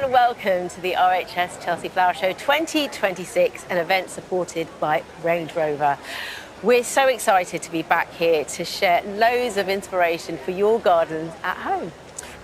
and welcome to the RHS Chelsea Flower Show 2026, an event supported by Range Rover. We're so excited to be back here to share loads of inspiration for your gardens at home.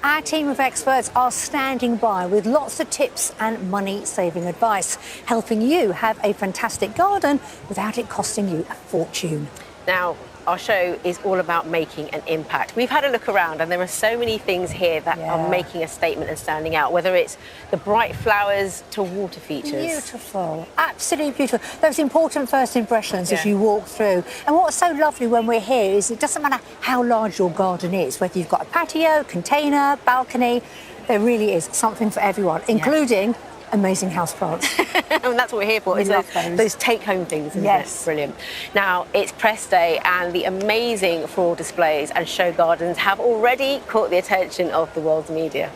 Our team of experts are standing by with lots of tips and money-saving advice, helping you have a fantastic garden without it costing you a fortune. Now, our show is all about making an impact. We've had a look around and there are so many things here that are making a statement and standing out, whether it's the bright flowers to water features. Beautiful, absolutely beautiful. Those important first impressions as you walk through. And what's so lovely when we're here is it doesn't matter how large your garden is, whether you've got a patio, container, balcony, there really is something for everyone, including amazing houseplants. And that's what we're here for, is those take-home things, isn't it? Brilliant. Now, it's press day and the amazing floral displays and show gardens have already caught the attention of the world's media.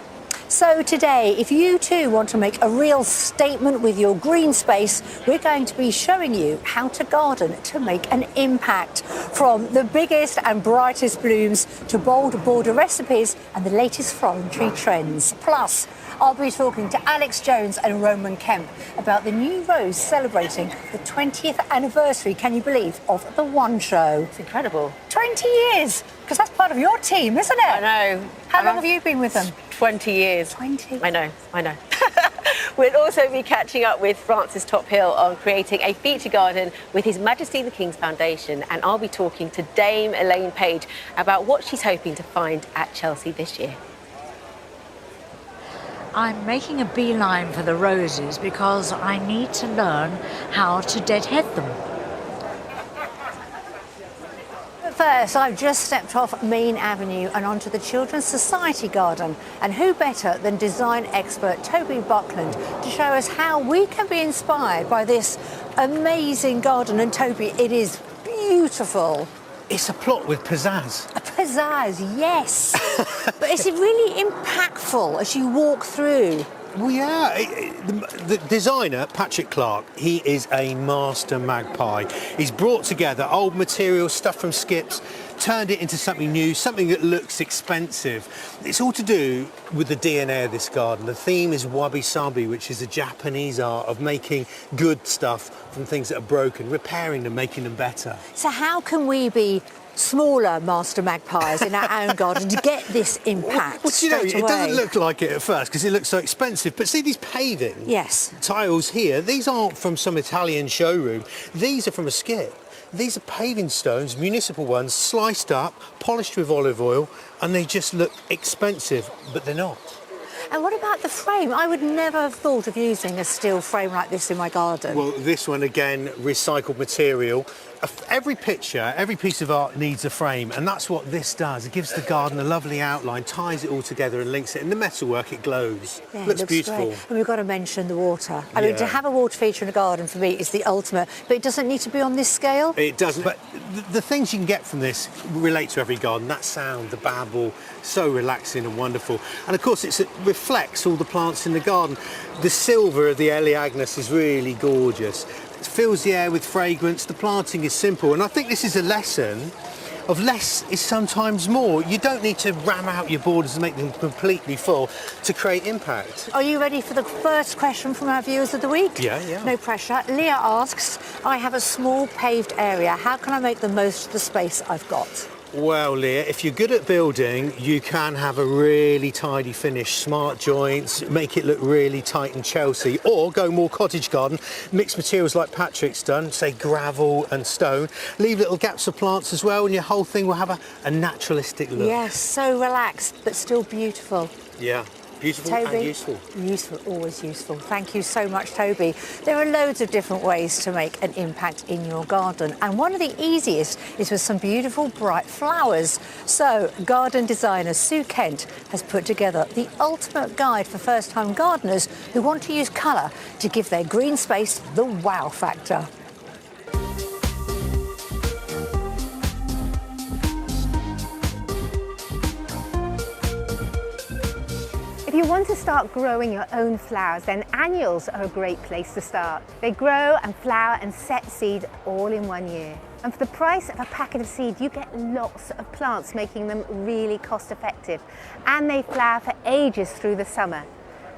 So today, if you too want to make a real statement with your green space, we're going to be showing you how to garden to make an impact. From the biggest and brightest blooms to bold border recipes and the latest foreign tree trends. Plus, I'll be talking to Alex Jones and Roman Kemp about the new rose celebrating the 20th anniversary, can you believe, of the One Show. It's incredible. 20 years, because that's part of your team, isn't it? I know. How long have you been with them? 20 years. 20? I know. We'll also be catching up with Francis Tophill on creating a feature garden with His Majesty the King's Foundation, and I'll be talking to Dame Elaine Page about what she's hoping to find at Chelsea this year. I'm making a beeline for the roses because I need to learn how to deadhead them. First, I've just stepped off Main Avenue and onto the Children's Society Garden. And who better than design expert Toby Buckland to show us how we can be inspired by this amazing garden. And Toby, it is beautiful. It's a plot with pizzazz. A pizzazz, yes. But is it really impactful as you walk through? Well, yeah. The designer, Patrick Clark, he is a master magpie. He's brought together old material, stuff from skips, turned it into something new, something that looks expensive. It's all to do with the DNA of this garden. The theme is wabi-sabi, which is a Japanese art of making good stuff from things that are broken, repairing them, making them better. So how can we be smaller master magpies in our own garden to get this impact? Well, you know, it doesn't look like it at first because it looks so expensive, but see these paving tiles here, these aren't from some Italian showroom, these are from a skip. These are paving stones, municipal ones, sliced up, polished with olive oil, and they just look expensive, but they're not. And what about the frame? I would never have thought of using a steel frame like this in my garden. Well, this one, again, recycled material. Every picture, every piece of art needs a frame, and that's what this does. It gives the garden a lovely outline, ties it all together and links it. In the metalwork, it glows. Yeah, looks it beautiful. Great. And we've got to mention the water. I mean, to have a water feature in a garden, for me, is the ultimate. But it doesn't need to be on this scale? It doesn't. But the things you can get from this relate to every garden. That sound, the babble, so relaxing and wonderful. And, of course, it reflects all the plants in the garden. The silver of the Elaeagnus is really gorgeous. It fills the air with fragrance. The planting is simple, and I think this is a lesson of less is sometimes more. You don't need to ram out your borders and make them completely full to create impact. Are you ready for the first question from our viewers of the week? Yeah. No pressure. Leah asks, I have a small paved area. How can I make the most of the space I've got? Well, Leah, if you're good at building, you can have a really tidy finish, smart joints, make it look really tight and Chelsea, or go more cottage garden, mix materials like Patrick's done, say gravel and stone, leave little gaps of plants as well, and your whole thing will have a naturalistic look. Yes, so relaxed, but still beautiful. Yeah. Beautiful Toby, and useful. Useful, always useful. Thank you so much, Toby. There are loads of different ways to make an impact in your garden, and one of the easiest is with some beautiful bright flowers. So, garden designer Sue Kent has put together the ultimate guide for first-time gardeners who want to use colour to give their green space the wow factor. If you want to start growing your own flowers, then annuals are a great place to start. They grow and flower and set seed all in 1 year. And for the price of a packet of seed, you get lots of plants, making them really cost effective. And they flower for ages through the summer.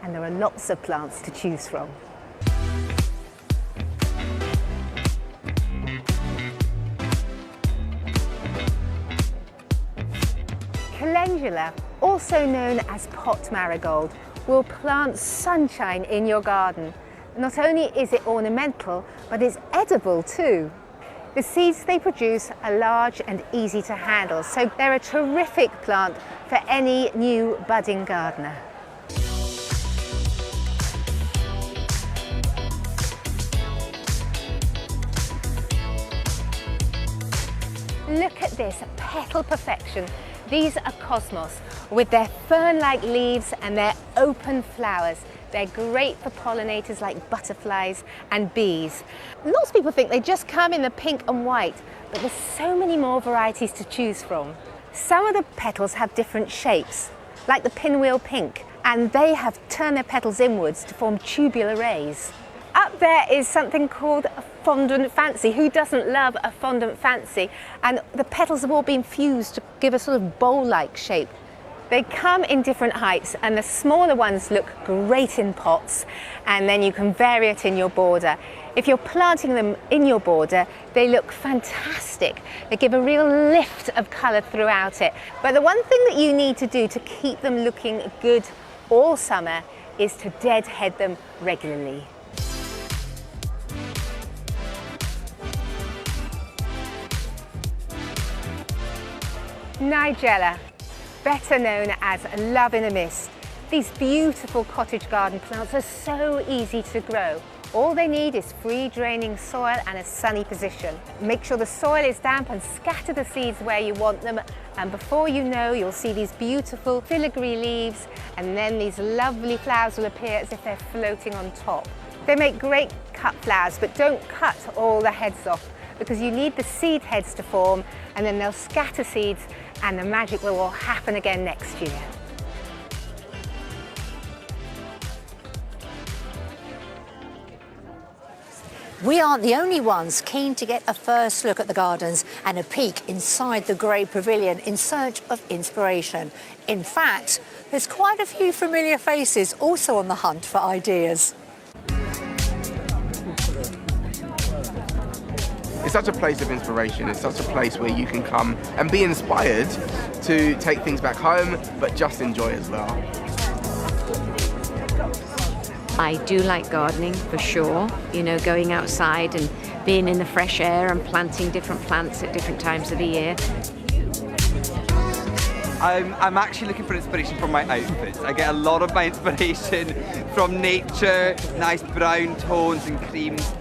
and there are lots of plants to choose from. Calendula, also known as pot marigold, will plant sunshine in your garden. Not only is it ornamental, but it's edible too. The seeds they produce are large and easy to handle, so they're a terrific plant for any new budding gardener. Look at this, petal perfection. These are cosmos with their fern-like leaves and their open flowers. They're great for pollinators like butterflies and bees. Lots of people think they just come in the pink and white, but there's so many more varieties to choose from. Some of the petals have different shapes, like the pinwheel pink, and they have turned their petals inwards to form tubular rays. Up there is something called a fondant fancy. Who doesn't love a fondant fancy? And the petals have all been fused to give a sort of bowl-like shape. They come in different heights, and the smaller ones look great in pots, and then you can vary it in your border. If you're planting them in your border, they look fantastic. They give a real lift of colour throughout it. But the one thing that you need to do to keep them looking good all summer is to deadhead them regularly. Nigella, better known as love in a mist. These beautiful cottage garden plants are so easy to grow. All they need is free draining soil and a sunny position. Make sure the soil is damp and scatter the seeds where you want them, and before you know, you'll see these beautiful filigree leaves, and then these lovely flowers will appear as if they're floating on top. They make great cut flowers, but don't cut all the heads off, because you need the seed heads to form, and then they'll scatter seeds and the magic will all happen again next year. We aren't the only ones keen to get a first look at the gardens and a peek inside the Great Pavilion in search of inspiration. In fact, there's quite a few familiar faces also on the hunt for ideas. It's such a place of inspiration. It's such a place where you can come and be inspired to take things back home, but just enjoy as well. I do like gardening for sure, you know, going outside and being in the fresh air and planting different plants at different times of the year. I'm actually looking for inspiration from my outfits. I get a lot of my inspiration from nature, nice brown tones and creams.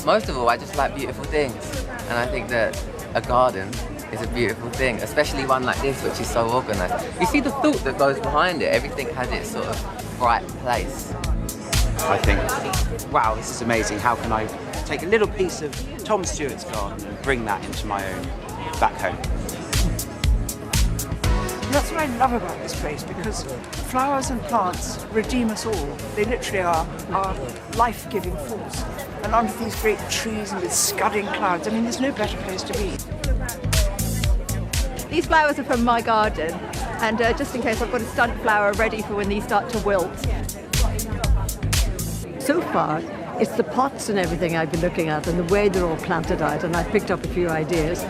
Most of all, I just like beautiful things, and I think that a garden is a beautiful thing, especially one like this, which is so organised. You see the thought that goes behind it. Everything has its sort of right place. I think, wow, this is amazing. How can I take a little piece of Tom Stewart's garden and bring that into my own back home? That's what I love about this place, because flowers and plants redeem us all. They literally are our life-giving force. And under these great trees and with scudding clouds, I mean, there's no better place to be. These flowers are from my garden, and just in case, I've got a stunt flower ready for when these start to wilt. So far, it's the pots and everything I've been looking at and the way they're all planted out, and I've picked up a few ideas.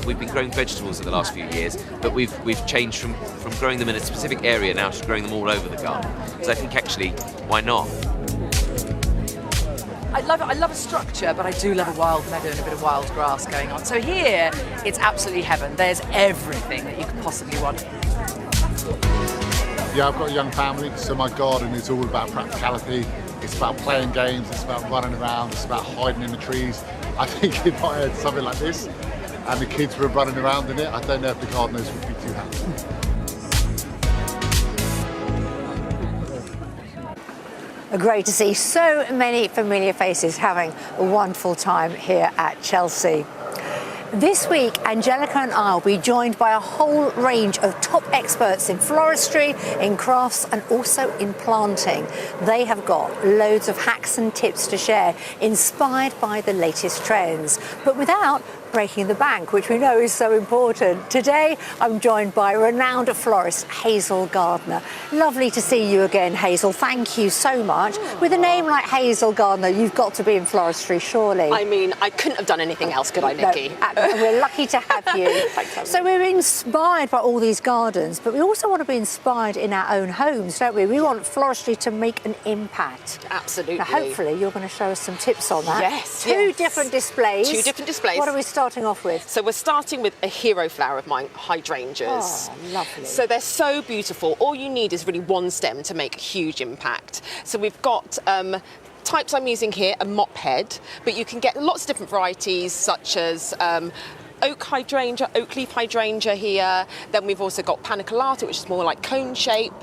We've been growing vegetables in the last few years, but we've changed from growing them in a specific area now to growing them all over the garden. So I think actually, why not? I love a structure, but I do love a wild meadow and a bit of wild grass going on. So here, it's absolutely heaven. There's everything that you could possibly want. Yeah, I've got a young family, so my garden is all about practicality. It's about playing games, it's about running around, it's about hiding in the trees. I think if I had something like this and the kids were running around in it, I don't know if the gardeners would be too happy. Great to see so many familiar faces having a wonderful time here at Chelsea. This week, Angelica and I will be joined by a whole range of top experts in floristry, in crafts and also in planting. They have got loads of hacks and tips to share, inspired by the latest trends, but without breaking the bank, which we know is so important. Today, I'm joined by renowned florist Hazel Gardner. Lovely to see you again, Hazel. Thank you so much. With a name like Hazel Gardner, you've got to be in floristry, surely. I mean, I couldn't have done anything else, could I, Nikki? No, we're lucky to have you. Thanks, so we're inspired by all these gardens, but we also want to be inspired in our own homes, don't we? We want floristry to make an impact. Absolutely. Now, hopefully, you're going to show us some tips on that. Yes. Two different displays. Two different displays. What are we starting off with? So we're starting with a hero flower of mine, hydrangeas. Oh, lovely. So they're so beautiful. All you need is really one stem to make a huge impact. So we've got types I'm using here, a mop head, but you can get lots of different varieties such as oak hydrangea, oak leaf hydrangea here. Then we've also got paniculata, which is more like cone shape.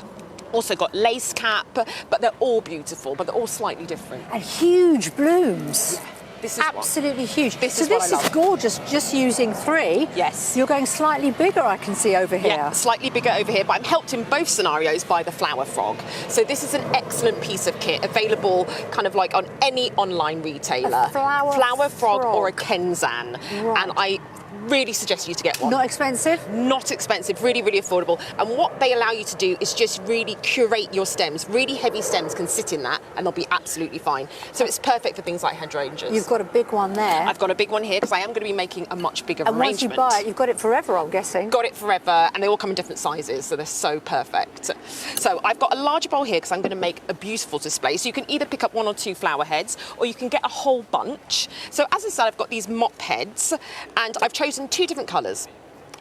Also got lace cap, but they're all beautiful, but they're all slightly different. And huge blooms. This is absolutely huge. This so is what I this love. is gorgeous, just using 3. Yes. You're going slightly bigger, I can see over here. Yeah, slightly bigger over here, but I'm helped in both scenarios by the flower frog. So this is an excellent piece of kit, available kind of like on any online retailer. A flower frog or a Kenzan. Right. And I really suggest you to get one. Not expensive? Not expensive, really, really affordable. And what they allow you to do is just really curate your stems. Really heavy stems can sit in that and they'll be absolutely fine. So it's perfect for things like hydrangeas. You've got a big one there. I've got a big one here because I am going to be making a much bigger and arrangement. Once you buy it, you've got it forever, I'm guessing. Got it forever, and they all come in different sizes, so they're so perfect. So I've got a larger bowl here because I'm going to make a beautiful display. So you can either pick up 1 or 2 flower heads, or you can get a whole bunch. So as I said, I've got these mop heads, and I've chosen 2 different colours.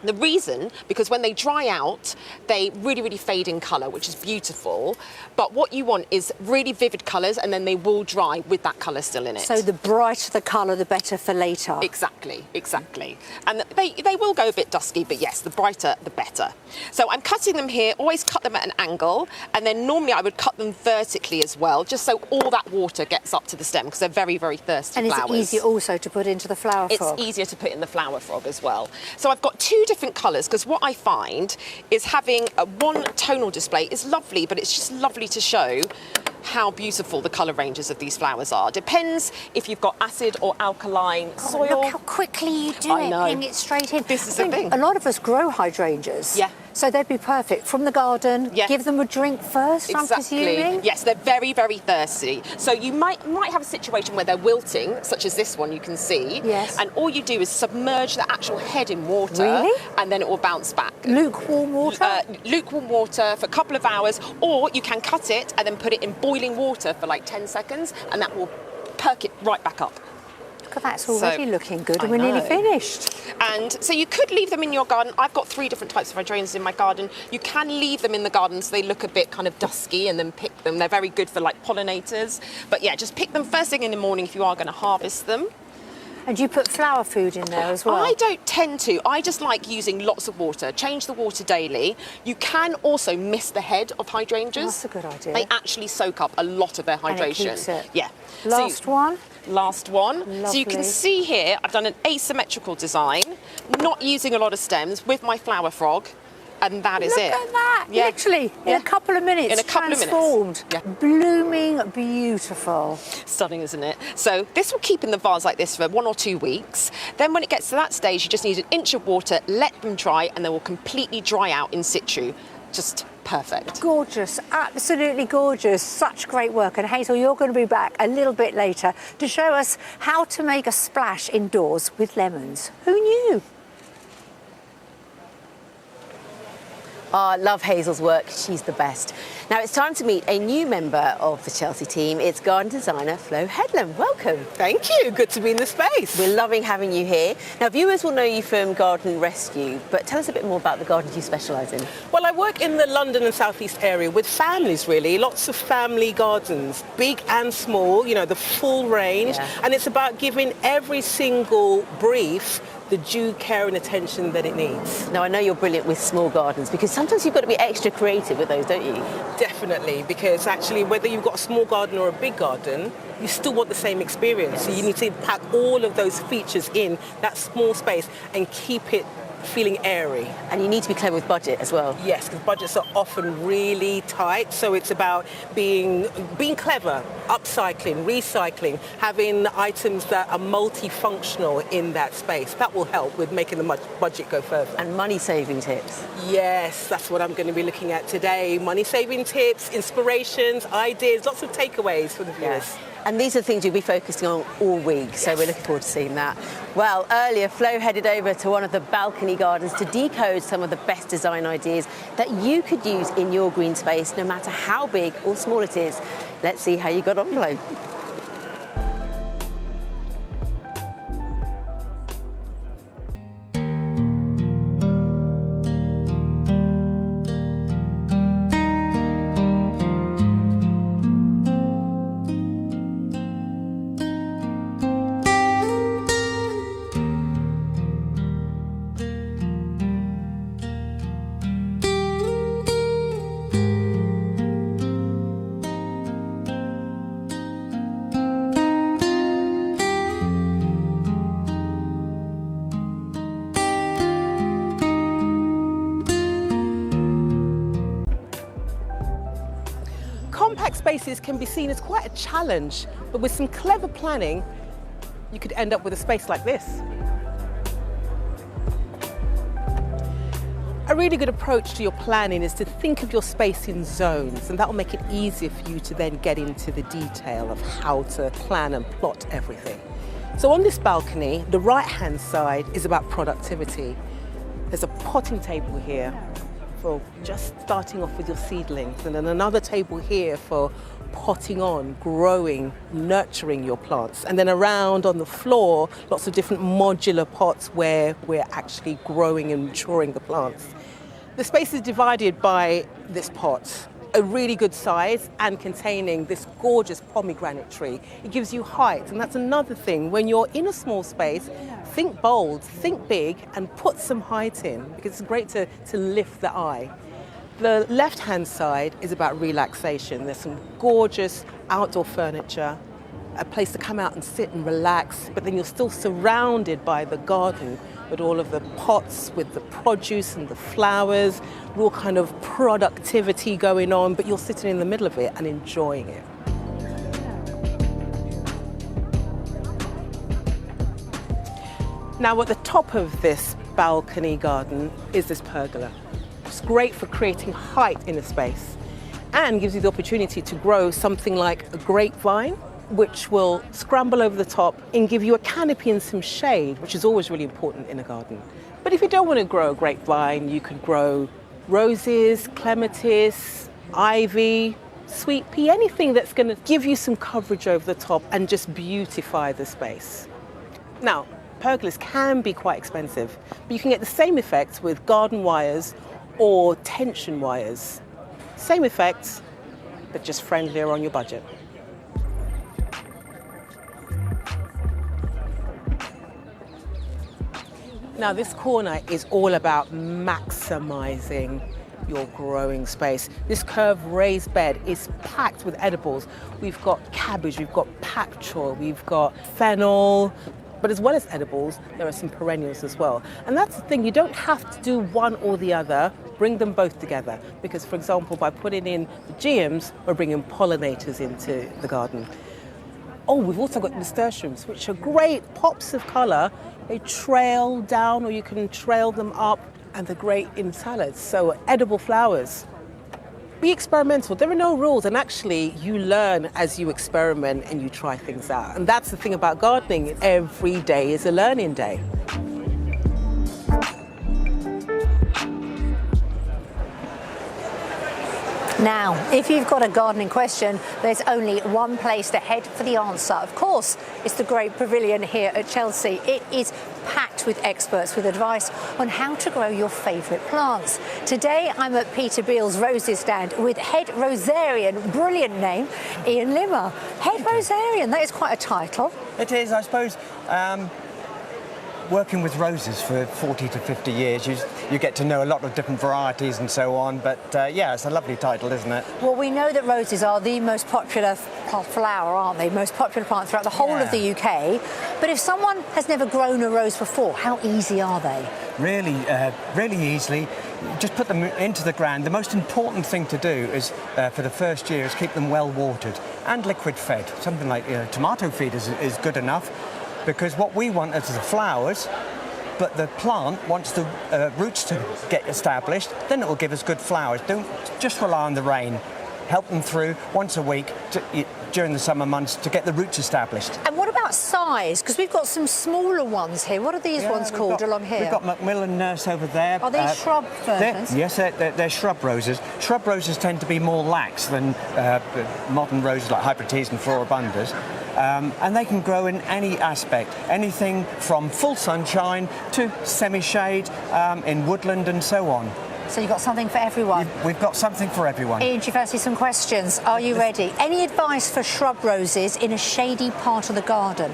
The reason, because when they dry out, they really, really fade in colour, which is beautiful. But what you want is really vivid colours, and then they will dry with that colour still in it. So the brighter the colour, the better for later. Exactly, exactly. And they will go a bit dusky, but yes, the brighter, the better. So I'm cutting them here, always cut them at an angle, and then normally I would cut them vertically as well, just so all that water gets up to the stem, because they're very, very thirsty flowers. And is it easier also to put into the flower frog? It's easier to put in the flower frog as well. So I've got 2 different colours, because what I find is having one tonal display is lovely, but it's just lovely to show how beautiful the colour ranges of these flowers are. Depends if you've got acid or alkaline soil. Look how quickly you do I know. Bring it straight in. This is the thing. A lot of us grow hydrangeas. Yeah. So they'd be perfect from the garden. Yeah. Give them a drink first, I'm presuming. Yes, they're very, very thirsty. So you might have a situation where they're wilting, such as this one you can see. Yes. And all you do is submerge the actual head in water. Really? And then it will bounce back. Lukewarm water? Lukewarm water for a couple of hours, or you can cut it and then put it in boiling water for like 10 seconds, and that will perk it right back up. Look at that, it's already looking good, and I we're nearly know. finished. And so you could leave them in your garden. I've got 3 different types of hydrangeas in my garden. You can leave them in the garden so they look a bit kind of dusky, and then pick them. They're very good for like pollinators. But yeah, just pick them first thing in the morning if you are going to harvest them. And you put flower food in there as well? I don't tend to. I just like using lots of water. Change the water daily. You can also mist the head of hydrangeas. Oh, that's a good idea. They actually soak up a lot of their hydration. And it keeps it. Yeah. Last one? Last one. Lovely. So you can see here, I've done an asymmetrical design, not using a lot of stems, with my flower frog. And that is it. Look at that! Yeah. Literally, in a couple of minutes, In a couple of minutes. transformed. Yeah. Blooming beautiful. Stunning, isn't it? So this will keep in the vase like this for 1 or 2 weeks. Then when it gets to that stage, you just need an inch of water, let them dry, and they will completely dry out in situ. Just perfect. Gorgeous, absolutely gorgeous. Such great work. And Hazel, you're going to be back a little bit later to show us how to make a splash indoors with lemons. Who knew? Oh, I love Hazel's work. She's the best. Now it's time to meet a new member of the Chelsea team. It's garden designer Flo Headlam. Welcome. Thank you. Good to be in the space. We're loving having you here. Now viewers will know you from Garden Rescue, but tell us a bit more about the gardens you specialise in. Well, I work in the London and South East area with families, really. Lots of family gardens, big and small, you know, the full range. Yeah. And it's about giving every single brief the due care and attention that it needs. Now I know you're brilliant with small gardens because sometimes you've got to be extra creative with those, don't you? Definitely, because actually whether you've got a small garden or a big garden, you still want the same experience. Yes. So you need to pack all of those features in that small space and keep it feeling airy. And you need to be clever with budget as well. Yes, because budgets are often really tight, so it's about being clever, upcycling, recycling, having items that are multifunctional in that space. That will help with making the budget go further. And money-saving tips. Yes, that's what I'm going to be looking at today. Money-saving tips, inspirations, ideas, lots of takeaways for the viewers. Yes. And these are things you'll be focusing on all week, so we're looking forward to seeing that. Well, earlier, Flo headed over to one of the balcony gardens to decode some of the best design ideas that you could use in your green space, no matter how big or small it is. Let's see how you got on, Flo. Compact spaces can be seen as quite a challenge, but with some clever planning, you could end up with a space like this. A really good approach to your planning is to think of your space in zones, and that will make it easier for you to then get into the detail of how to plan and plot everything. So on this balcony, the right-hand side is about productivity. There's a potting table here for just starting off with your seedlings, and then another table here for potting on, growing, nurturing your plants. And then around on the floor, lots of different modular pots where we're actually growing and maturing the plants. The space is divided by this pot, a really good size and containing this gorgeous pomegranate tree. It gives you height, and that's another thing. When you're in a small space, think bold, think big, and put some height in, because it's great to lift the eye. The left-hand side is about relaxation. There's some gorgeous outdoor furniture, a place to come out and sit and relax, but then you're still surrounded by the garden with all of the pots, with the produce and the flowers, real kind of productivity going on, but you're sitting in the middle of it and enjoying it. Now, at the top of this balcony garden is this pergola. It's great for creating height in a space and gives you the opportunity to grow something like a grapevine, which will scramble over the top and give you a canopy and some shade, which is always really important in a garden. But if you don't want to grow a grapevine, you could grow roses, clematis, ivy, sweet pea, anything that's going to give you some coverage over the top and just beautify the space. Now, pergolas can be quite expensive, but you can get the same effect with garden wires or tension wires. Same effects, but just friendlier on your budget. Now, this corner is all about maximizing your growing space. This curved raised bed is packed with edibles. We've got cabbage, we've got pak choi, we've got fennel, but as well as edibles, there are some perennials as well. And that's the thing, you don't have to do one or the other, bring them both together. Because, for example, by putting in the geums, we're bringing pollinators into the garden. Oh, we've also got nasturtiums, which are great pops of colour. They trail down, or you can trail them up, and they're great in salads. So edible flowers. Be experimental. There are no rules, and actually you learn as you experiment and you try things out. And that's the thing about gardening. Every day is a learning day. Now, if you've got a gardening question, there's only one place to head for the answer. Of course, it's the Great Pavilion here at Chelsea. It is packed with experts with advice on how to grow your favourite plants. Today, I'm at Peter Beale's roses stand with Head Rosarian, brilliant name, Ian Limmer. Head Rosarian, that is quite a title. It is, I suppose. working with roses for 40 to 50 years, you get to know a lot of different varieties and so on. But yeah, it's a lovely title, isn't it? Well, we know that roses are the most popular flower, aren't they? Most popular plant throughout the whole of the UK. But if someone has never grown a rose before, how easy are they? Really, really easily. Just put them into the ground. The most important thing to do is, for the first year, is keep them well watered and liquid fed. Something like tomato feed is good enough, because what we want is the flowers, but the plant wants the roots to get established, then it will give us good flowers. Don't just rely on the rain. Help them through once a week during the summer months to get the roots established. And what about size? Because we've got some smaller ones here. What are these ones called along here? We've got Macmillan Nurse over there. Are these shrub versions? Yes, they're shrub roses. Shrub roses tend to be more lax than modern roses like Hybrides and Floribundas. And they can grow in any aspect, anything from full sunshine to semi-shade, in woodland and so on. So you've got something for everyone. We've got something for everyone. Ian, you fancy some questions? Are you ready? Any advice for shrub roses in a shady part of the garden?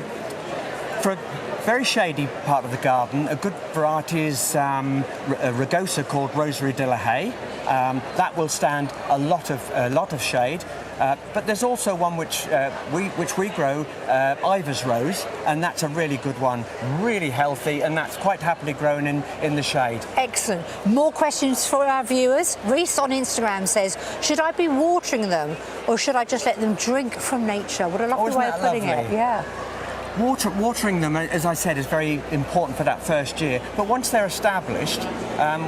For a very shady part of the garden, a good variety is a rugosa called Rosary de la Haye. That will stand a lot of shade. But there's also one which we grow, Ivor's Rose, and that's a really good one, really healthy, and that's quite happily grown in the shade. Excellent. More questions for our viewers. Reese on Instagram says, should I be watering them or should I just let them drink from nature? What a lovely way of putting it. Yeah. Watering them, as I said, is very important for that first year. But once they're established,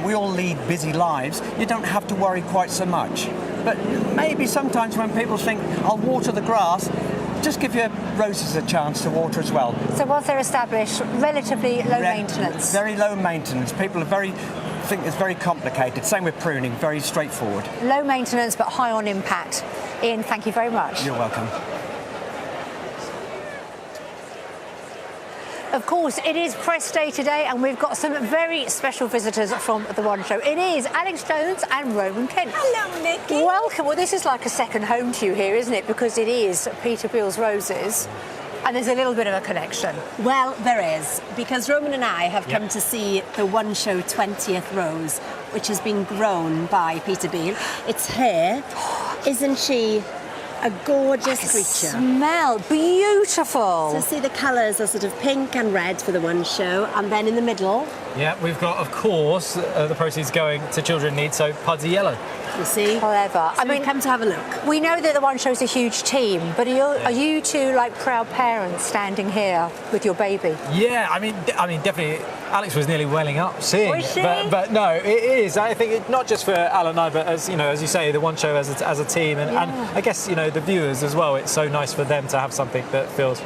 we all lead busy lives, you don't have to worry quite so much. But maybe sometimes when people think, I'll water the grass, just give your roses a chance to water as well. So once they're established, relatively low maintenance? Very low maintenance. People think it's very complicated. Same with pruning, very straightforward. Low maintenance but high on impact. Ian, thank you very much. You're welcome. Of course, it is press day today and we've got some very special visitors from The One Show. It is Alex Jones and Roman Kent. Hello, Nikki. Welcome. Well, this is like a second home to you here, isn't it? Because it is Peter Beale's Roses. And there's a little bit of a connection. Well, there is, because Roman and I have come to see the One Show 20th rose, which has been grown by Peter Beale. It's here. Isn't she a gorgeous creature? Smell beautiful. So see, the colours are sort of pink and red for the One Show, and then in the middle. Yeah, we've got, of course, the proceeds going to children in need, so Pudsey Yellow. You see? Clever. So I mean, come to have a look. We know that the One Show's a huge team, but are you two like proud parents standing here with your baby? Yeah, I mean, definitely. Alex was nearly welling up seeing Was she? it, but no, it is. I think not just for Alan and I, but as you say, the One Show as a team, and I guess the viewers as well. It's so nice for them to have something that feels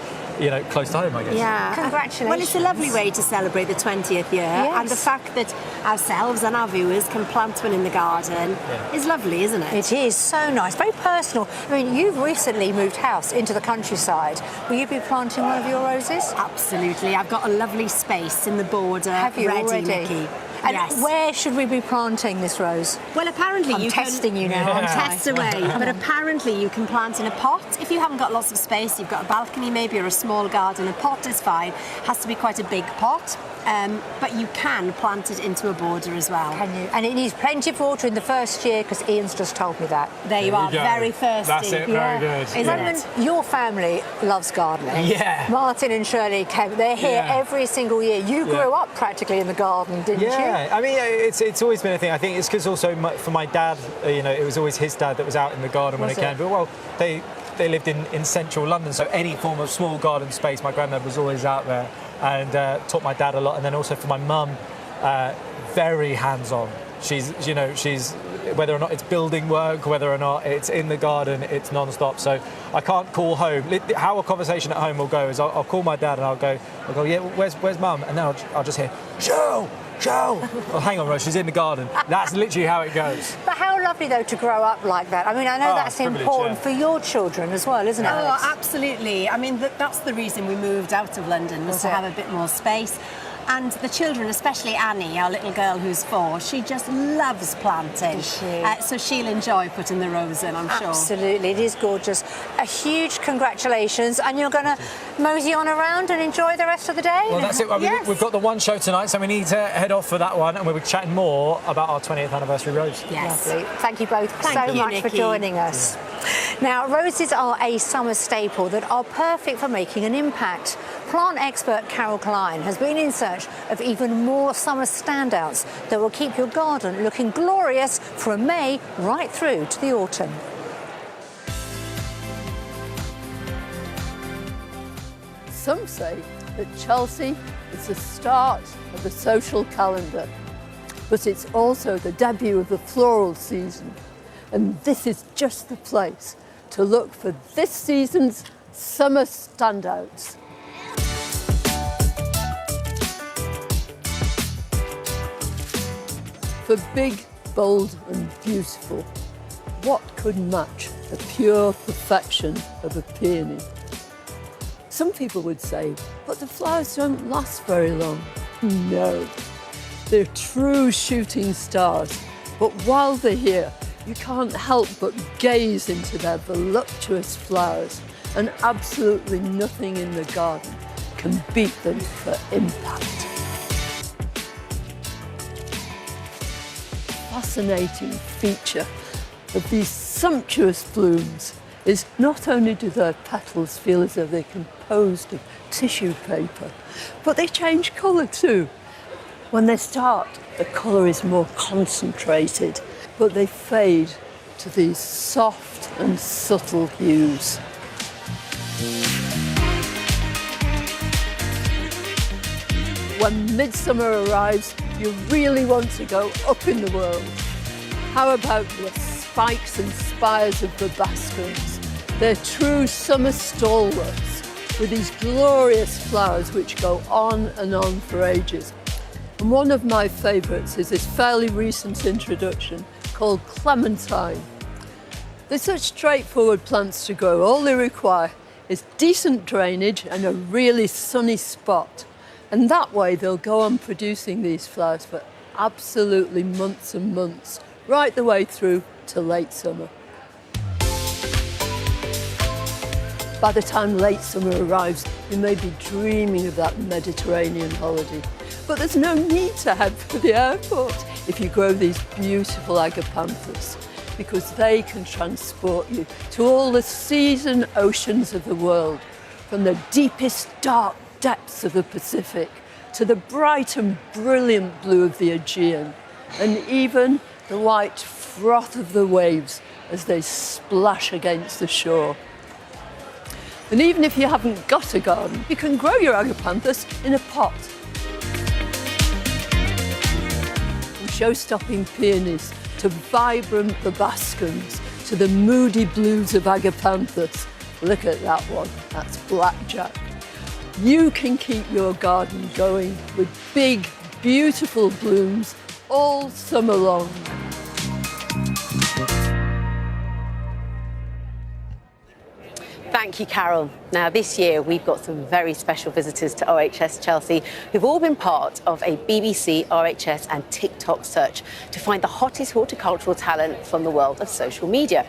close to home, I guess. Yeah. Congratulations. Well, it's a lovely way to celebrate the 20th year, and the fact that ourselves and our viewers can plant one in the garden is lovely, isn't it? It is so nice, very personal. I mean, you've recently moved house into the countryside. Will you be planting one of your roses? Absolutely. I've got a lovely space in the border. Have you ready, already? Nikki. And yes. where should we be planting this rose? Well, apparently I'm testing you now. Test away. But apparently you can plant in a pot. If you haven't got lots of space, you've got a balcony maybe or a small garden, a pot is fine. Has to be quite a big pot. But you can plant it into a border as well. Can you? And it needs plenty of water in the first year, because Ian's just told me that. There you are, very thirsty. That's it, very good. Roman, your family loves gardening. Yeah. Martin and Shirley Kemp, they're here every single year. You grew up practically in the garden, didn't you? Yeah, I mean, it's always been a thing. I think it's because also for my dad, it was always his dad that was out in the garden when it came. But well, they lived in central London, so any form of small garden space, my granddad was always out there. And taught my dad a lot, and then also for my mum, very hands-on. She's whether or not it's building work, whether or not it's in the garden, it's non-stop. So I can't call home. How a conversation at home will go is I'll call my dad and I'll go, yeah, where's mum? And then I'll just hear, Joe. Oh, hang on, Rose, she's in the garden. That's literally how it goes. But how lovely, though, to grow up like that. I mean, I know that's important for your children as well, isn't it, Alex? Oh, absolutely. I mean, that's the reason we moved out of London, was to have a bit more space. And the children, especially Annie, our little girl who's 4, she just loves planting. So she'll enjoy putting the rose in, I'm sure. Absolutely, it is gorgeous. A huge congratulations, and you're going to mosey on around and enjoy the rest of the day? Well, that's it. Yes. We've got the one show tonight, so we need to head off for that one, and we'll be chatting more about our 20th anniversary rose. Yes. Lovely. Thank you both so much for joining us. Now, roses are a summer staple that are perfect for making an impact. Plant expert Carol Klein has been in search of even more summer standouts that will keep your garden looking glorious from May right through to the autumn. Some say that Chelsea is the start of the social calendar, but it's also the debut of the floral season. And this is just the place to look for this season's summer standouts. For big, bold and beautiful, what could match the pure perfection of a peony? Some people would say, but the flowers don't last very long. No, they're true shooting stars, but while they're here, you can't help but gaze into their voluptuous flowers, and absolutely nothing in the garden can beat them for impact. Fascinating feature of these sumptuous blooms is not only do their petals feel as though they're composed of tissue paper, but they change colour too. When they start, the colour is more concentrated, but they fade to these soft and subtle hues. When midsummer arrives, you really want to go up in the world. How about the spikes and spires of verbascums? They're true summer stalwarts with these glorious flowers which go on and on for ages. And one of my favourites is this fairly recent introduction called Clementine. They're such straightforward plants to grow. All they require is decent drainage and a really sunny spot. And that way they'll go on producing these flowers for absolutely months and months, right the way through to late summer. By the time late summer arrives, you may be dreaming of that Mediterranean holiday. But there's no need to head for the airport if you grow these beautiful agapanthus, because they can transport you to all the seas and oceans of the world, from the deepest dark depths of the Pacific to the bright and brilliant blue of the Aegean, and even the white froth of the waves as they splash against the shore. And even if you haven't got a garden, you can grow your agapanthus in a pot. From show-stopping peonies to vibrant verbascums to the moody blues of agapanthus. Look at that one, that's blackjack. You can keep your garden going with big, beautiful blooms all summer long. Thank you, Carol. Now, this year we've got some very special visitors to RHS Chelsea who've all been part of a BBC, RHS and TikTok search to find the hottest horticultural talent from the world of social media.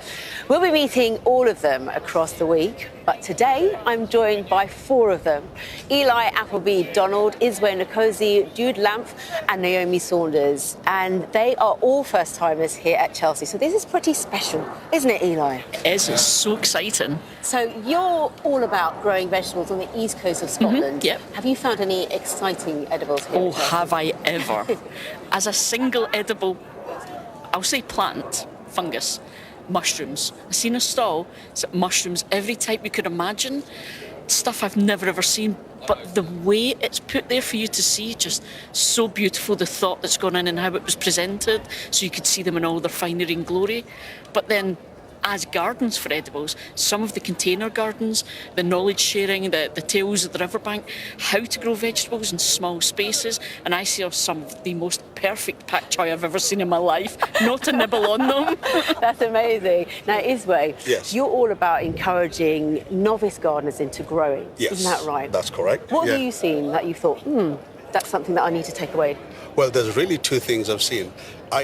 We'll be meeting all of them across the week, but today I'm joined by 4 of them: Eli Appleby-Donald, Iswe Nkosi, Jude Lampf and Naomi Saunders. And they are all first-timers here at Chelsea, so this is pretty special, isn't it, Eli? It is, it's so exciting. So you're all about growing vegetables on the east coast of Scotland. Yep. Have you found any exciting edibles here? Oh, have I ever. As a single edible, I'll say plant, fungus, mushrooms. I've seen a stall, it's mushrooms, every type you could imagine. Stuff I've never ever seen, but the way it's put there for you to see, just so beautiful, the thought that's gone in and how it was presented, so you could see them in all their finery and glory. But then, as gardens for edibles, some of the container gardens, the knowledge sharing, the tales of the riverbank, how to grow vegetables in small spaces, and I see some of the most perfect pak choi I've ever seen in my life, not to nibble on them. That's amazing. Now, Iswe, yes, you're all about encouraging novice gardeners into growing, yes, isn't that right? That's correct. What have you seen that you thought, that's something that I need to take away? Well, there's really two things I've seen. I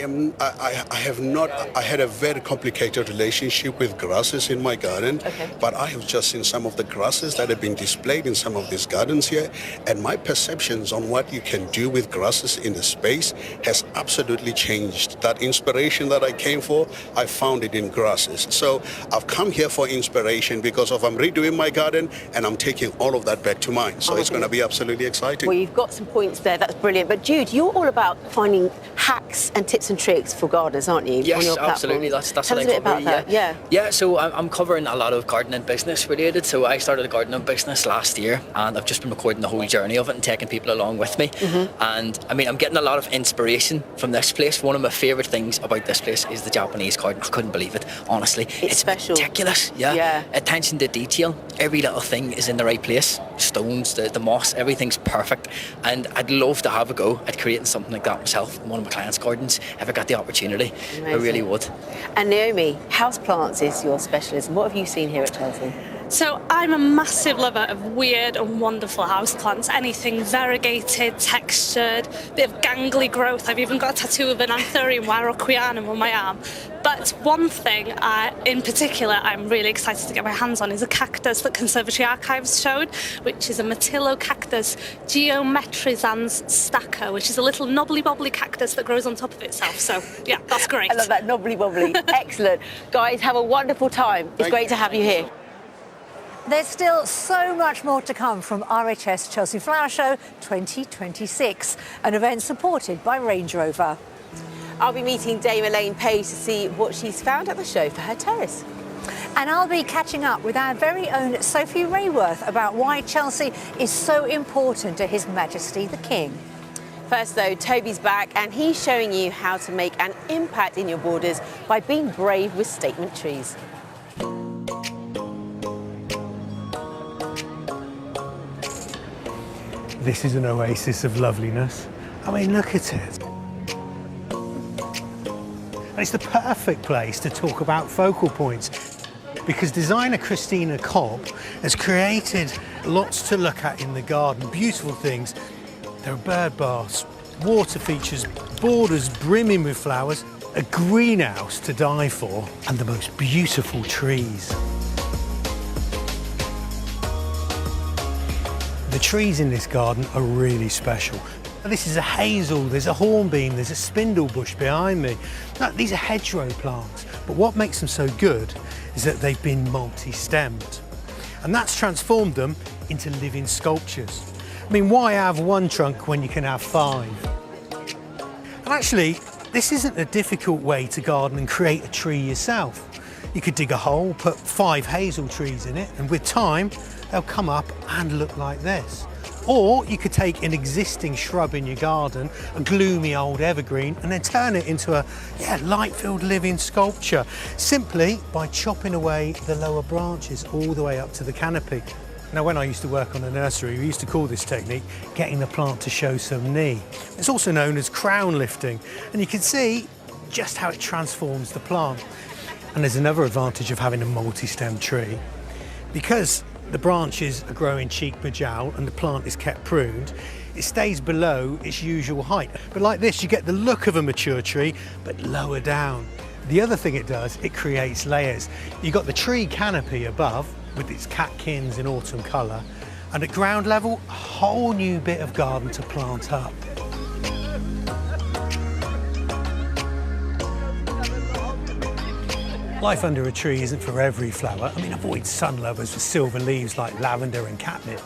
had a very complicated relationship with grasses in my garden, but I have just seen some of the grasses that have been displayed in some of these gardens here, and my perceptions on what you can do with grasses in the space has absolutely changed. That inspiration that I came for, I found it in grasses. So I've come here for inspiration because I'm redoing my garden and I'm taking all of that back to mine. So it's going to be absolutely exciting. Well, you've got some points there. That's brilliant. But Jude, you're all about finding hacks and tips and tricks for gardeners, aren't you? Yes, on your absolutely. platforms? That's Tell what us I a bit about cover, that. Yeah. Yeah, so I'm covering a lot of gardening business related. So I started a gardening business last year, and I've just been recording the whole journey of it and taking people along with me. And I mean, I'm getting a lot of inspiration from this place. One of my favourite things about this place is the Japanese garden. I couldn't believe it, honestly. It's special. Meticulous. Yeah. Attention to detail. Every little thing is in the right place. Stones, the moss, everything's perfect. And I'd love to have a go at creating something like that myself in one of my clients' gardens if I got the opportunity. Amazing. I really would. And Naomi, houseplants is your specialism. What have you seen here at Chelsea? So I'm a massive lover of weird and wonderful houseplants. Anything variegated, textured, bit of gangly growth. I've even got a tattoo of an Anthurium Wiroquianum on my arm. But one thing in particular I'm really excited to get my hands on is a cactus that Conservatory Archives showed, which is a Metillocactus geometrizans stacca, which is a little knobbly-bobbly cactus that grows on top of itself. So, yeah, that's great. I love that, knobbly-bobbly. Excellent. Guys, have a wonderful time. It's great to have you here. There's still so much more to come from RHS Chelsea Flower Show 2026, an event supported by Range Rover. I'll be meeting Dame Elaine Page to see what she's found at the show for her terrace. And I'll be catching up with our very own Sophie Rayworth about why Chelsea is so important to His Majesty the King. First though, Toby's back and he's showing you how to make an impact in your borders by being brave with statement trees. This is an oasis of loveliness. I mean, look at it. And it's the perfect place to talk about focal points because designer Christina Cobb has created lots to look at in the garden, beautiful things. There are bird baths, water features, borders brimming with flowers, a greenhouse to die for, and the most beautiful trees. The trees in this garden are really special. This is a hazel, there's a hornbeam, there's a spindle bush behind me. Now, these are hedgerow plants, but what makes them so good is that they've been multi-stemmed. And that's transformed them into living sculptures. I mean, why have one trunk when you can have 5? And actually, this isn't a difficult way to garden and create a tree yourself. You could dig a hole, put 5 hazel trees in it, and with time, they'll come up and look like this. Or you could take an existing shrub in your garden, a gloomy old evergreen, and then turn it into a light-filled living sculpture, simply by chopping away the lower branches all the way up to the canopy. Now, when I used to work on a nursery, we used to call this technique getting the plant to show some knee. It's also known as crown lifting, and you can see just how it transforms the plant. And there's another advantage of having a multi-stem tree. Because the branches are growing cheek per jowl and the plant is kept pruned, it stays below its usual height. But like this, you get the look of a mature tree, but lower down. The other thing it does, it creates layers. You've got the tree canopy above with its catkins in autumn colour, and at ground level, a whole new bit of garden to plant up. Life under a tree isn't for every flower. I mean, avoid sun lovers with silver leaves like lavender and catnip.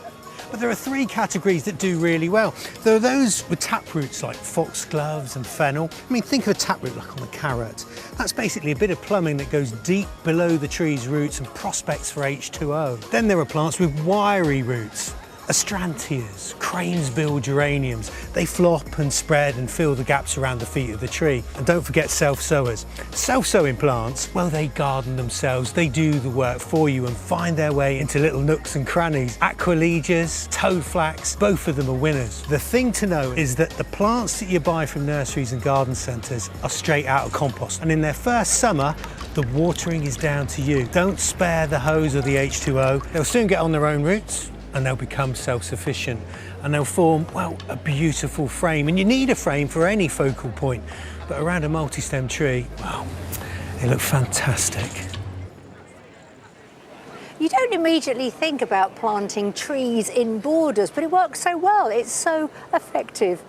But there are 3 categories that do really well. There are those with taproots like foxgloves and fennel. I mean, think of a taproot like on a carrot. That's basically a bit of plumbing that goes deep below the tree's roots and prospects for H2O. Then there are plants with wiry roots. Astrantias, cranesbill geraniums. They flop and spread and fill the gaps around the feet of the tree. And don't forget self-sowers. Self-sowing plants, well, they garden themselves. They do the work for you and find their way into little nooks and crannies. Aquiledias, toadflax, both of them are winners. The thing to know is that the plants that you buy from nurseries and garden centres are straight out of compost. And in their first summer, the watering is down to you. Don't spare the hose or the H2O. They'll soon get on their own roots and they'll become self-sufficient, and they'll form, well, a beautiful frame. And you need a frame for any focal point, but around a multi-stem tree, wow, they look fantastic. You don't immediately think about planting trees in borders, but it works so well. It's so effective.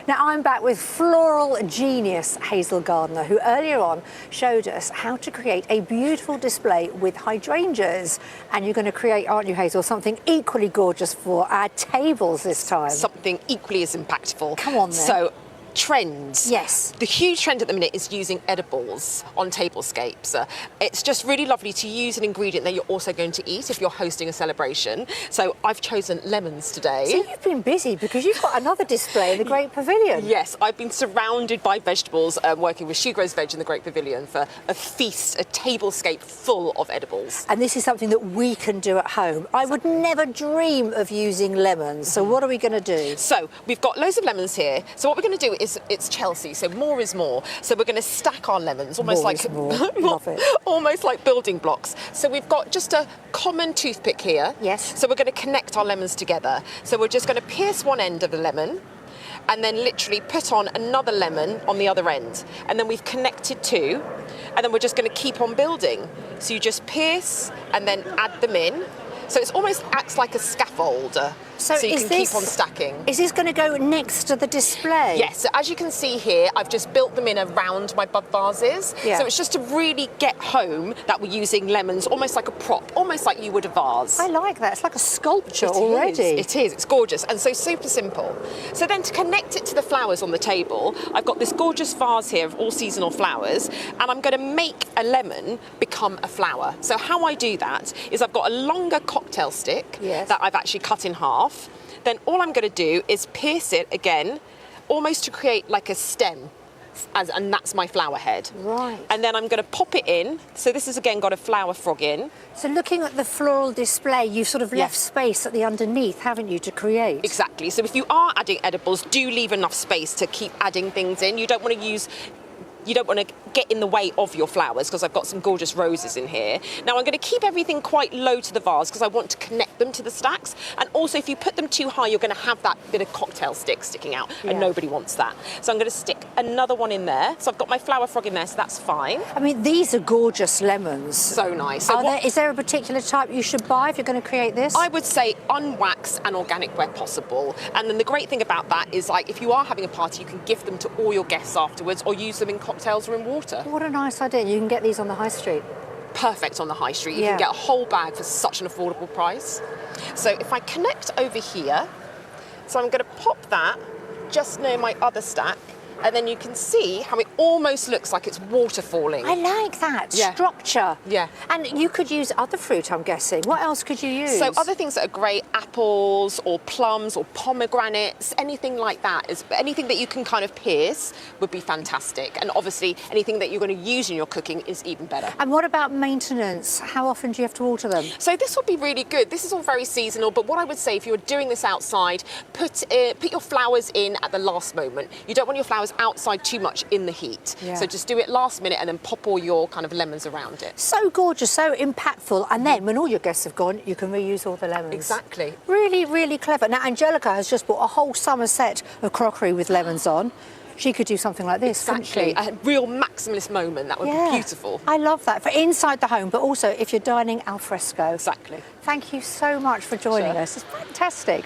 Now, I'm back with floral genius Hazel Gardner, who earlier on showed us how to create a beautiful display with hydrangeas. And you're going to create, aren't you, Hazel, something equally gorgeous for our tables this time? Something equally as impactful. Come on, then. So, trends. Yes. The huge trend at the minute is using edibles on tablescapes. It's just really lovely to use an ingredient that you're also going to eat if you're hosting a celebration. So I've chosen lemons today. So you've been busy because you've got another display in the Great Pavilion. Yes, I've been surrounded by vegetables, working with She Grows Veg in the Great Pavilion for a feast, a tablescape full of edibles. And this is something that we can do at home. I would never dream of using lemons. So what are we going to do? So we've got loads of lemons here. So what we're going to do is it's Chelsea, so more is more. So we're going to stack our lemons almost More like is more. Love it. almost like building blocks. So we've got just a common toothpick here. Yes. So we're going to connect our lemons together. So we're just going to pierce one end of the lemon and then literally put on another lemon on the other end. And then we've connected two, and then we're just going to keep on building. So you just pierce and then add them in. So it almost acts like a scaffold. So you can keep on stacking. Is this going to go next to the display? Yes, so as you can see here, I've just built them in around my bud vases. Yeah. So it's just to really get home that we're using lemons almost like a prop, almost like you would a vase. I like that. It's like a sculpture It already. is, it's gorgeous, and so super simple. So then to connect it to the flowers on the table, I've got this gorgeous vase here of all seasonal flowers, and I'm going to make a lemon become a flower. So how I do that is I've got a longer cocktail stick that I've actually cut in half. Then all I'm going to do is pierce it again, almost to create like a stem, and that's my flower head. Right. And then I'm going to pop it in. So this has again got a flower frog in. So looking at the floral display, you've sort of left space at the underneath, haven't you, to create? Exactly. So if you are adding edibles, do leave enough space to keep adding things in. You don't want to get in the way of your flowers, because I've got some gorgeous roses in here. Now I'm going to keep everything quite low to the vase because I want to connect them to the stacks. And also if you put them too high, you're going to have that bit of cocktail stick sticking out, and nobody wants that. So I'm going to stick another one in there. So I've got my flower frog in there, so that's fine. I mean, these are gorgeous lemons. So nice. So is there a particular type you should buy if you're going to create this? I would say unwaxed and organic where possible. And then the great thing about that is, like, if you are having a party, you can gift them to all your guests afterwards, or use them in cocktails or in water. What a nice idea. You can get these on the high street. Perfect on the high street. You can get a whole bag for such an affordable price. So if I connect over here, so I'm going to pop that just near my other stack, and then you can see how it almost looks like it's water falling. I like that structure. Yeah. And you could use other fruit, I'm guessing. What else could you use? So other things that are great, apples or plums or pomegranates, anything like that. Anything that you can kind of pierce would be fantastic. And obviously anything that you're going to use in your cooking is even better. And what about maintenance? How often do you have to water them? So this would be really good. This is all very seasonal, but what I would say, if you're doing this outside, put your flowers in at the last moment. You don't want your flowers outside too much in the heat. So just do it last minute and then pop all your kind of lemons around it. So gorgeous, so impactful. And then when all your guests have gone, you can reuse all the lemons. Exactly. Really, really clever. Now, Angelica has just bought a whole summer set of crockery with lemons on. She could do something like this, Exactly. couldn't she? A real maximalist moment. That would be beautiful. I love that. For inside the home, but also if you're dining al fresco. Exactly. Thank you so much for joining us. It's fantastic.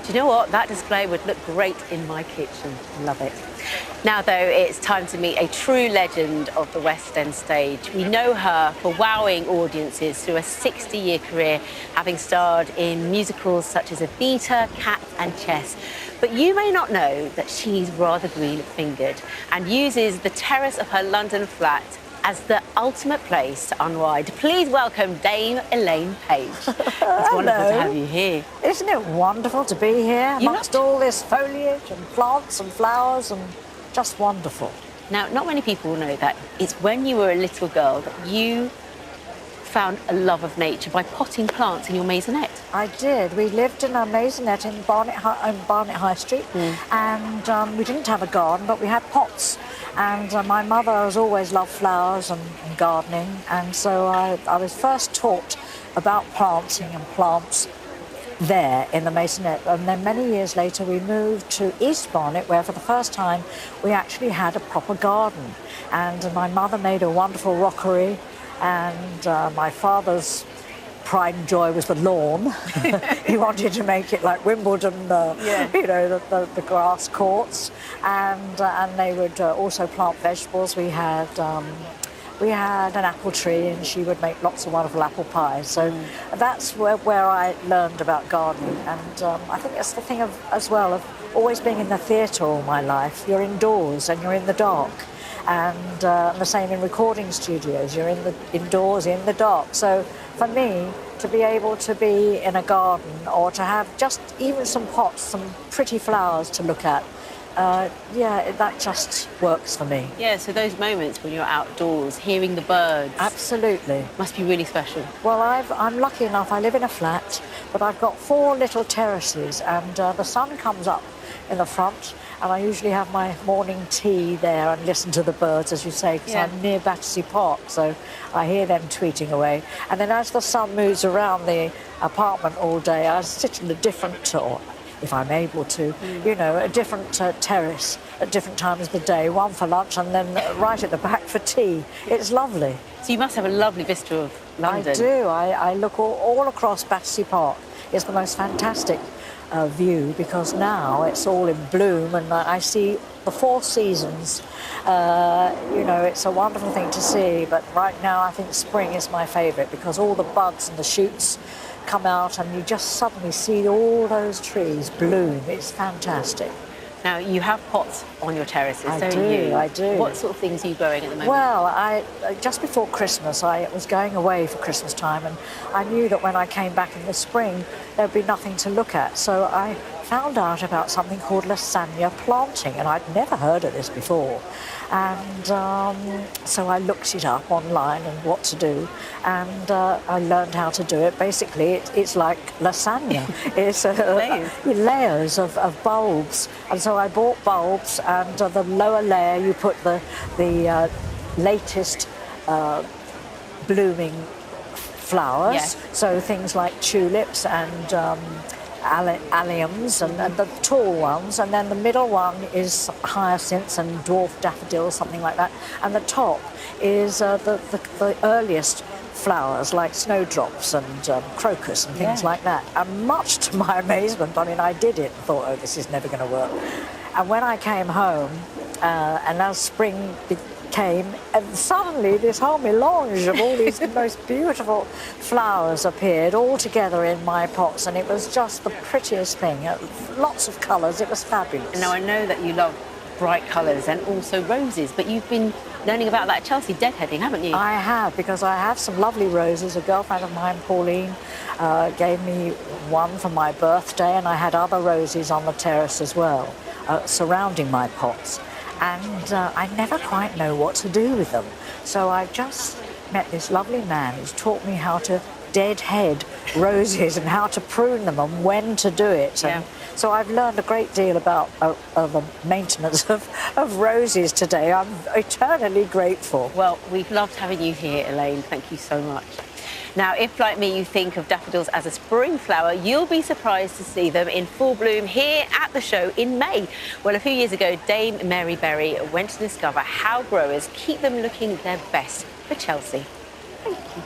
Do you know what? That display would look great in my kitchen. Love it. Now, though, it's time to meet a true legend of the West End stage. We know her for wowing audiences through a 60-year career, having starred in musicals such as Evita, Cats and Chess. But you may not know that she's rather green-fingered and uses the terrace of her London flat as the ultimate place to unwind. Please welcome Dame Elaine Page. It's wonderful to have you here. Isn't it wonderful to be here amongst all this foliage and plants and flowers, and just wonderful. Now, not many people know that it's when you were a little girl that you found a love of nature by potting plants in your maisonette. I did. We lived in a maisonette in Barnet High Street, and we didn't have a garden, but we had pots. And my mother has always loved flowers and gardening, and so I was first taught about planting and plants there in the Masonette. And then many years later we moved to East Barnet, where for the first time we actually had a proper garden. And my mother made a wonderful rockery, and my father's pride and joy was the lawn. He wanted to make it like Wimbledon, you know, the grass courts, and they would also plant vegetables. We had an apple tree, and she would make lots of wonderful apple pies. So that's where I learned about gardening, and I think it's the thing as well of always being in the theatre all my life. You're indoors and you're in the dark, and the same in recording studios. You're indoors in the dark. So for me, to be able to be in a garden or to have just even some pots, some pretty flowers to look at, that just works for me. Yeah, so those moments when you're outdoors, hearing the birds. Absolutely. Must be really special. Well, I'm lucky enough, I live in a flat, but I've got 4 little terraces, and the sun comes up in the front, and I usually have my morning tea there and listen to the birds, as you say, because I'm near Battersea Park, so I hear them tweeting away. And then as the sun moves around the apartment all day, I sit in a different, or if I'm able to, you know, a different terrace at different times of the day, one for lunch and then right at the back for tea. It's lovely. So you must have a lovely vista of London. I do. I look all across Battersea Park. It's the most fantastic view, because now it's all in bloom, and I see the 4 seasons. You know, it's a wonderful thing to see, but right now I think spring is my favourite, because all the buds and the shoots come out and you just suddenly see all those trees bloom. It's fantastic. Now, you have pots on your terraces, I don't do, you? I do. What sort of things are you growing at the moment? Well, just before Christmas, I was going away for Christmas time, and I knew that when I came back in the spring, there'd be nothing to look at. So I found out about something called lasagna planting, and I'd never heard of this before. And so I looked it up online and what to do, and I learned how to do it. Basically, it's like lasagna. It's layers of bulbs, and so I bought bulbs, and the lower layer you put the latest blooming flowers, so things like tulips and alliums and the tall ones, and then the middle one is hyacinths and dwarf daffodils, something like that, and the top is the earliest flowers like snowdrops and crocus and things like that. And much to my amazement, I mean, I did it and thought, oh, this is never going to work. And when I came home, and as spring came, and suddenly this whole melange of all these most beautiful flowers appeared all together in my pots, and it was just the prettiest thing. Lots of colours, it was fabulous. And now I know that you love bright colours and also roses, but you've been learning about that Chelsea deadheading, haven't you? I have, because I have some lovely roses. A girlfriend of mine, Pauline, gave me one for my birthday, and I had other roses on the terrace as well, surrounding my pots. And I never quite know what to do with them. So I just met this lovely man who's taught me how to deadhead roses and how to prune them and when to do it. And so I've learned a great deal about the maintenance of roses today. I'm eternally grateful. Well, we've loved having you here, Elaine. Thank you so much. Now, if, like me, you think of daffodils as a spring flower, you'll be surprised to see them in full bloom here at the show in May. Well, a few years ago, Dame Mary Berry went to discover how growers keep them looking their best for Chelsea. Thank you.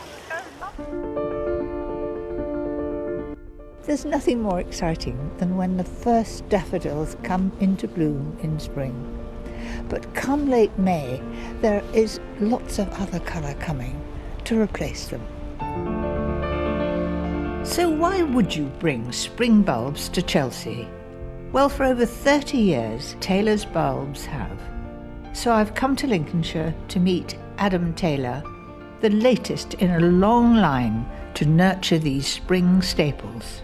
There's nothing more exciting than when the first daffodils come into bloom in spring. But come late May, there is lots of other colour coming to replace them. So why would you bring spring bulbs to Chelsea? Well, for over 30 years, Taylor's Bulbs have. So I've come to Lincolnshire to meet Adam Taylor, the latest in a long line to nurture these spring staples.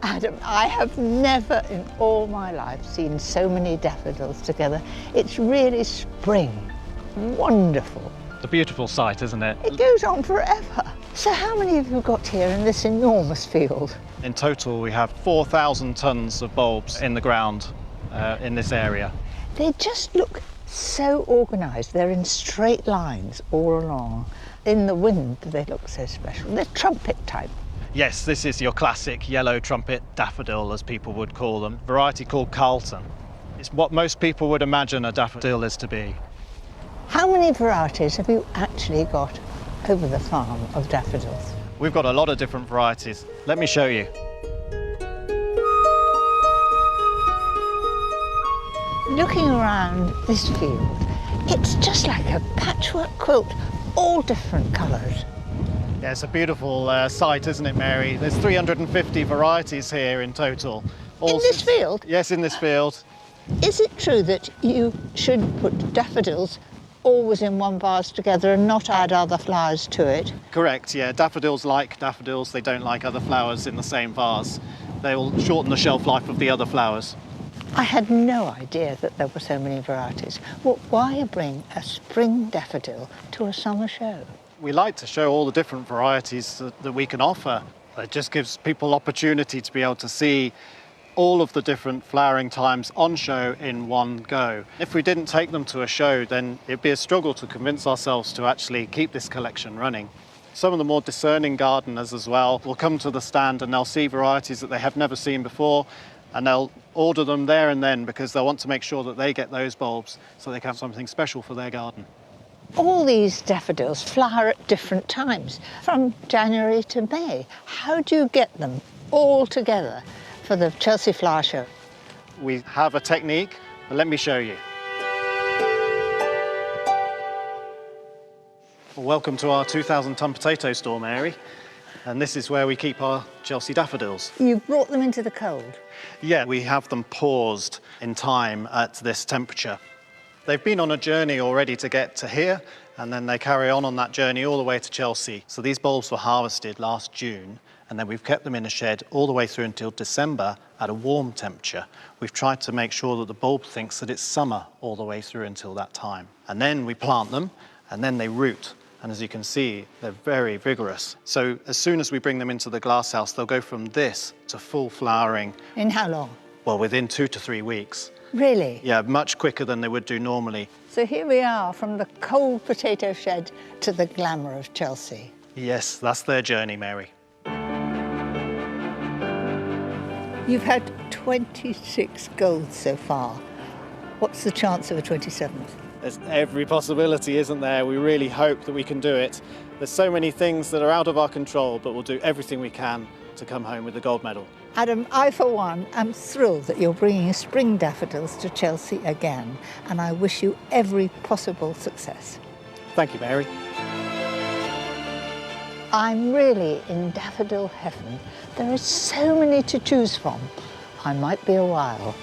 Adam, I have never in all my life seen so many daffodils together. It's really spring. Wonderful. It's a beautiful sight, isn't it? It goes on forever. So how many have you got here in this enormous field? In total, we have 4,000 tonnes of bulbs in the ground in this area. They just look so organised. They're in straight lines all along. In the wind, they look so special. They're trumpet type. Yes, this is your classic yellow trumpet daffodil, as people would call them. Variety called Carlton. It's what most people would imagine a daffodil is to be. How many varieties have you actually got over the farm of daffodils? We've got a lot of different varieties. Let me show you. Looking around this field, it's just like a patchwork quilt, all different colours. Yeah, it's a beautiful site, isn't it, Mary? There's 350 varieties here in total. In this field? Yes, in this field. Is it true that you should put daffodils always in one vase together and not add other flowers to it? Correct, yeah. Daffodils like daffodils. They don't like other flowers in the same vase. They will shorten the shelf life of the other flowers. I had no idea that there were so many varieties. Well, why bring a spring daffodil to a summer show? We like to show all the different varieties that we can offer. It just gives people opportunity to be able to see all of the different flowering times on show in one go. If we didn't take them to a show, then it'd be a struggle to convince ourselves to actually keep this collection running. Some of the more discerning gardeners as well will come to the stand and they'll see varieties that they have never seen before, and they'll order them there and then because they'll want to make sure that they get those bulbs so they can have something special for their garden. All these daffodils flower at different times, from January to May. How do you get them all together for the Chelsea Flower Show? We have a technique, but let me show you. Well, welcome to our 2,000-ton potato store, Mary. And this is where we keep our Chelsea daffodils. You've brought them into the cold? Yeah, we have them paused in time at this temperature. They've been on a journey already to get to here, and then they carry on that journey all the way to Chelsea. So these bulbs were harvested last June, and then we've kept them in a shed all the way through until December at a warm temperature. We've tried to make sure that the bulb thinks that it's summer all the way through until that time. And then we plant them, and then they root. And as you can see, they're very vigorous. So as soon as we bring them into the glasshouse, they'll go from this to full flowering. In how long? Well, within 2 to 3 weeks. Really? Yeah, much quicker than they would do normally. So here we are, from the cold potato shed to the glamour of Chelsea. Yes, that's their journey, Mary. You've had 26 golds so far. What's the chance of a 27th? There's every possibility, isn't there? We really hope that we can do it. There's so many things that are out of our control, but we'll do everything we can to come home with the gold medal. Adam, I for one am thrilled that you're bringing spring daffodils to Chelsea again, and I wish you every possible success. Thank you, Mary. I'm really in daffodil heaven. There are so many to choose from. I might be a while.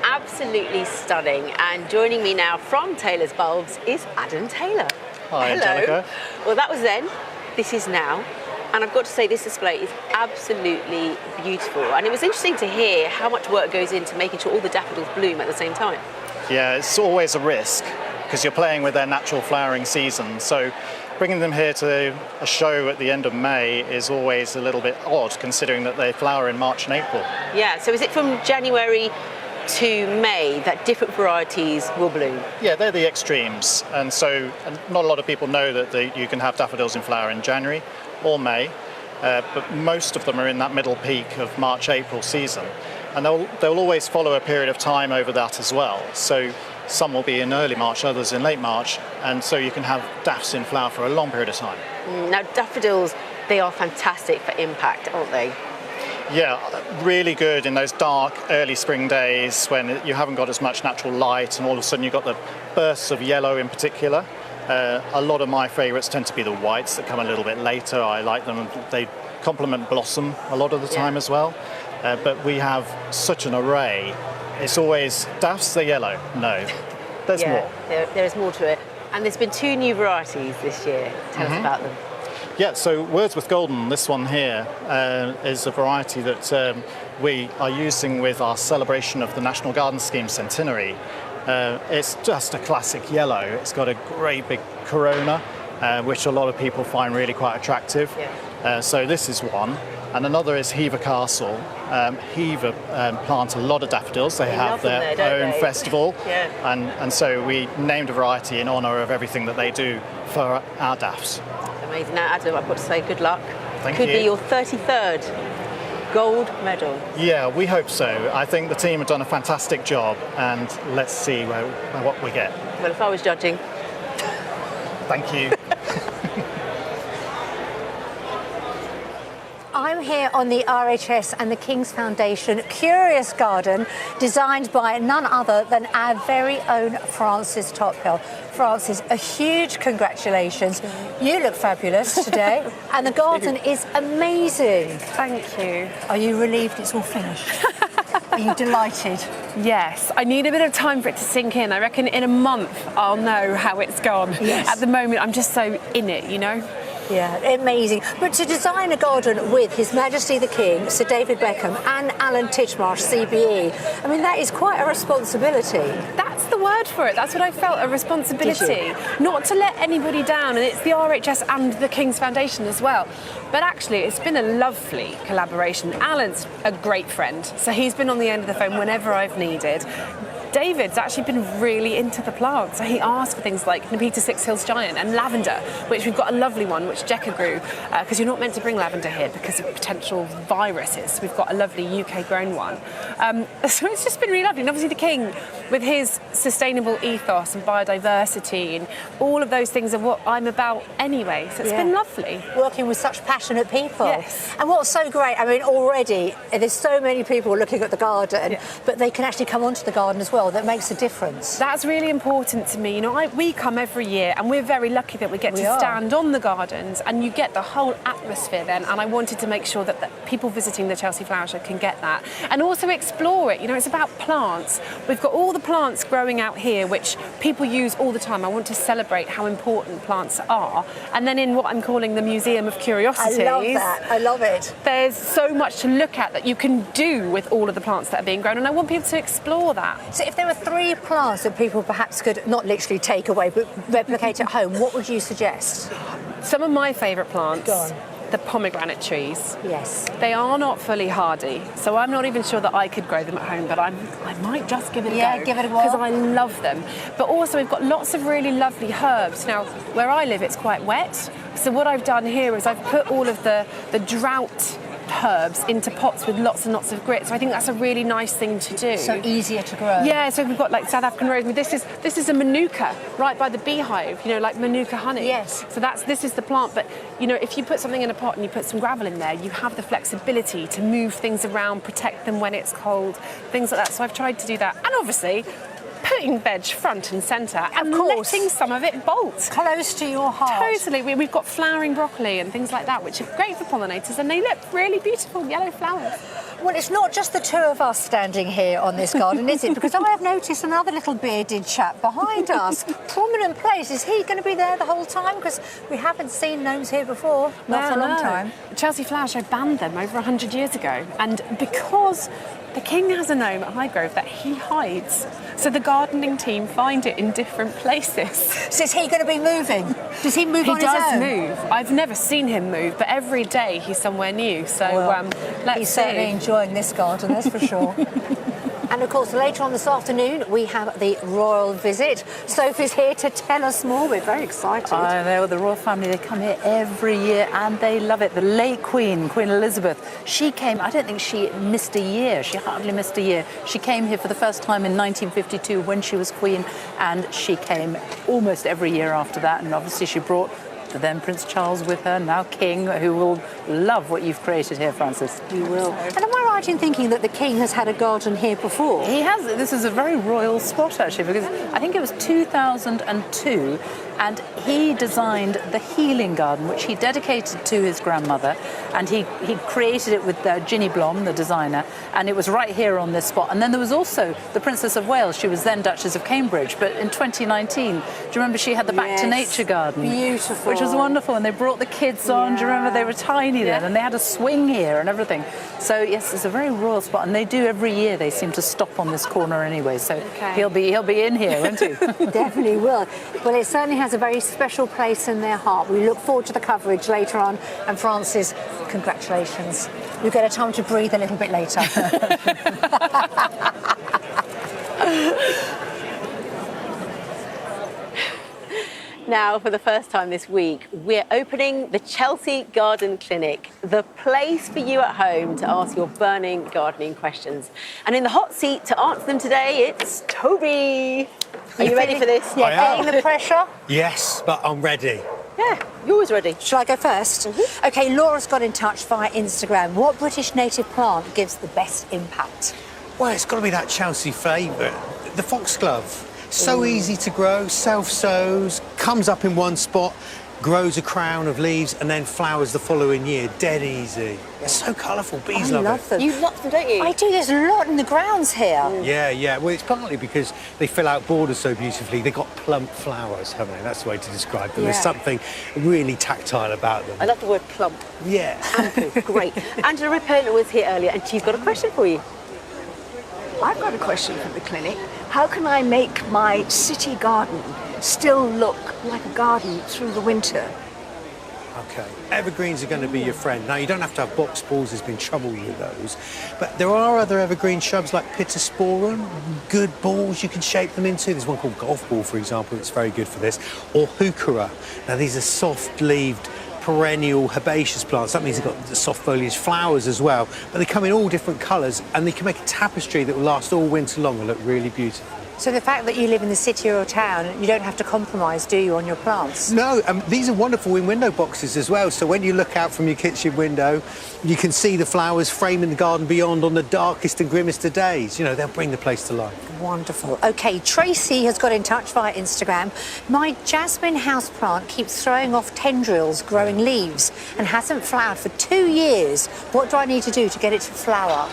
Absolutely stunning. And joining me now from Taylor's Bulbs is Adam Taylor. Hi, Hello. Angelica. Well, that was then, this is now. And I've got to say, this display is absolutely beautiful. And it was interesting to hear how much work goes into making sure all the daffodils bloom at the same time. Yeah, it's always a risk because you're playing with their natural flowering season. So bringing them here to a show at the end of May is always a little bit odd, considering that they flower in March and April. Yeah, so is it from January to May that different varieties will bloom? Yeah, they're the extremes. And so not a lot of people know that you can have daffodils in flower in January or May, but most of them are in that middle peak of March-April season. And they'll always follow a period of time over that as well. So some will be in early March, others in late March, and so you can have daffs in flower for a long period of time. Now, daffodils, they are fantastic for impact, aren't they? Yeah, really good in those dark early spring days when you haven't got as much natural light and all of a sudden you've got the bursts of yellow in particular. A lot of my favourites tend to be the whites that come a little bit later. I like them. They complement blossom a lot of the time as well. But we have such an array. It's always daffs, they're yellow. No, there's more. There is more to it. And there's been 2 new varieties this year. Tell us about them. Yeah, so Wordsworth Golden, this one here, is a variety that we are using with our celebration of the National Garden Scheme centenary. It's just a classic yellow. It's got a great big corona, which a lot of people find really quite attractive. So this is one. And another is Hever Castle. Hever plant a lot of daffodils. They have their own festival. Yeah. And so we named a variety in honour of everything that they do for our daffs. Amazing. Now, Adam, I've got to say good luck. Thank Could you. be your 33rd gold medal. Yeah, we hope so. I think the team have done a fantastic job, and let's see what we get. Well, if I was judging. Thank you. I'm here on the RHS and the King's Foundation Curious Garden, designed by none other than our very own Francis Tophill. Francis, a huge congratulations. You look fabulous today, and the garden is amazing. Thank you. Are you relieved it's all finished? Are you delighted? Yes, I need a bit of time for it to sink in. I reckon in a month I'll know how it's gone. Yes. At the moment, I'm just so in it, you know? Yeah, amazing. But to design a garden with His Majesty the King, Sir David Beckham and Alan Titchmarsh, CBE, I mean, that is quite a responsibility. That's the word for it. That's what I felt, a responsibility. Not to let anybody down, and it's the RHS and the King's Foundation as well. But actually, it's been a lovely collaboration. Alan's a great friend, so he's been on the end of the phone whenever I've needed. David's actually been really into the plants. So he asked for things like Nepeta Six Hills Giant and lavender, which we've got a lovely one, which Jekka grew, because you're not meant to bring lavender here because of potential viruses. We've got a lovely UK-grown one. So it's just been really lovely. And obviously the King, with his sustainable ethos and biodiversity and all of those things are what I'm about anyway. So it's been lovely. Working with such passionate people. Yes. And what's so great, I mean, already there's so many people looking at the garden, but they can actually come onto the garden as well. That makes a difference. That's really important to me. You know, we come every year and we're very lucky that we get to stand on the gardens and you get the whole atmosphere then. And I wanted to make sure that the people visiting the Chelsea Flower Show can get that. And also explore it. You know, it's about plants. We've got all the plants growing out here, which people use all the time. I want to celebrate how important plants are. And then in what I'm calling the Museum of Curiosities. I love that. I love it. There's so much to look at that you can do with all of the plants that are being grown. And I want people to explore that. So if there were 3 plants that people perhaps could not literally take away but replicate at home, what would you suggest? Some of my favourite plants. Go on. The pomegranate trees. Yes. They are not fully hardy, so I'm not even sure that I could grow them at home, but I might just give it a go. Yeah, give it a go. Because I love them. But also we've got lots of really lovely herbs. Now, where I live, it's quite wet, so what I've done here is I've put all of the drought herbs into pots with lots and lots of grit. So I think that's a really nice thing to do. So easier to grow. Yeah, so we've got like South African rosemary. This is a manuka right by the beehive, you know, like manuka honey. Yes. So this is the plant, but you know, if you put something in a pot and you put some gravel in there, you have the flexibility to move things around, protect them when it's cold, things like that. So I've tried to do that. And obviously, putting veg front and centre and letting some of it bolt. Close to your heart. Totally. We've got flowering broccoli and things like that, which are great for pollinators, and they look really beautiful, yellow flowers. Well, it's not just the two of us standing here on this garden, is it? Because I have noticed another little bearded chap behind us. Prominent place. Is he going to be there the whole time? Because we haven't seen gnomes here before. Not for a long time. Chelsea Flower Show banned them over 100 years ago. And because the King has a gnome at Highgrove that he hides, so the gardening team find it in different places. So is he going to be moving? Does he move on his own? He does move. I've never seen him move, but every day he's somewhere new. So let's he's see. certainly enjoying this garden, that's for sure. And of course, later on this afternoon, we have the royal visit. Sophie's here to tell us more. We're very excited. I know, the royal family, they come here every year and they love it. The late Queen, Queen Elizabeth, she came, I don't think she missed a year. She hardly missed a year. She came here for the first time in 1952 when she was Queen, and she came almost every year after that. And obviously she brought the then Prince Charles with her, now King, who will love what you've created here, Francis. He will. And am I right in thinking that the King has had a garden here before? He has. This is a very royal spot, actually, because I think it was 2002, and he designed the healing garden, which he dedicated to his grandmother, and he created it with Ginny Blom, the designer, and it was right here on this spot. And then there was also the Princess of Wales. She was then Duchess of Cambridge, but in 2019, do you remember she had the Back to Nature garden? Beautiful. Which was wonderful, and they brought the kids on. Do you remember? They were tiny then, and they had a swing here and everything. So yes, it's a very royal spot, and they do every year. They seem to stop on this corner anyway, so he'll be in here, won't he? Definitely will. Well, it certainly has has a very special place in their heart. We look forward to the coverage later on. And Francis, congratulations. You get a time to breathe a little bit later. Now, for the first time this week, we're opening the Chelsea Garden Clinic, the place for you at home to ask your burning gardening questions. And in the hot seat to answer them today, it's Toby. Are you ready for this? Yeah, feeling the pressure? Yes, but I'm ready. Yeah, you're always ready. Shall I go first? OK, Laura's got in touch via Instagram. What British native plant gives the best impact? Well, it's got to be that Chelsea favourite, the foxglove. So easy to grow, self-sows, comes up in one spot, grows a crown of leaves and then flowers the following year. Dead easy. It's so colourful. Bees love them. You love them, don't you? I do. There's a lot in the grounds here. Yeah. Well, it's partly because they fill out borders so beautifully. They've got plump flowers, haven't they? That's the way to describe them. There's something really tactile about them. I love the word plump. Yeah. Ample. Great. Angela Rippon was here earlier and she's got a question for you. I've got a question for the clinic. How can I make my city garden still look like a garden through the winter? OK. Evergreens are going to be your friend. Now, you don't have to have box balls. There's been trouble with those. But there are other evergreen shrubs like Pittosporum, good balls you can shape them into. There's one called golf ball, for example, that's very good for this. Or heuchera. Now, these are soft-leaved, perennial herbaceous plants. That means they've got the soft foliage flowers as well. But they come in all different colours and they can make a tapestry that will last all winter long and look really beautiful. So the fact that you live in the city or town, you don't have to compromise, do you, on your plants? No, these are wonderful in window boxes as well. So when you look out from your kitchen window, you can see the flowers framing the garden beyond on the darkest and grimmest of days. You know, they'll bring the place to life. Wonderful. OK, Tracy has got in touch via Instagram. My jasmine houseplant keeps throwing off tendrils, growing leaves, and hasn't flowered for 2 years. What do I need to do to get it to flower?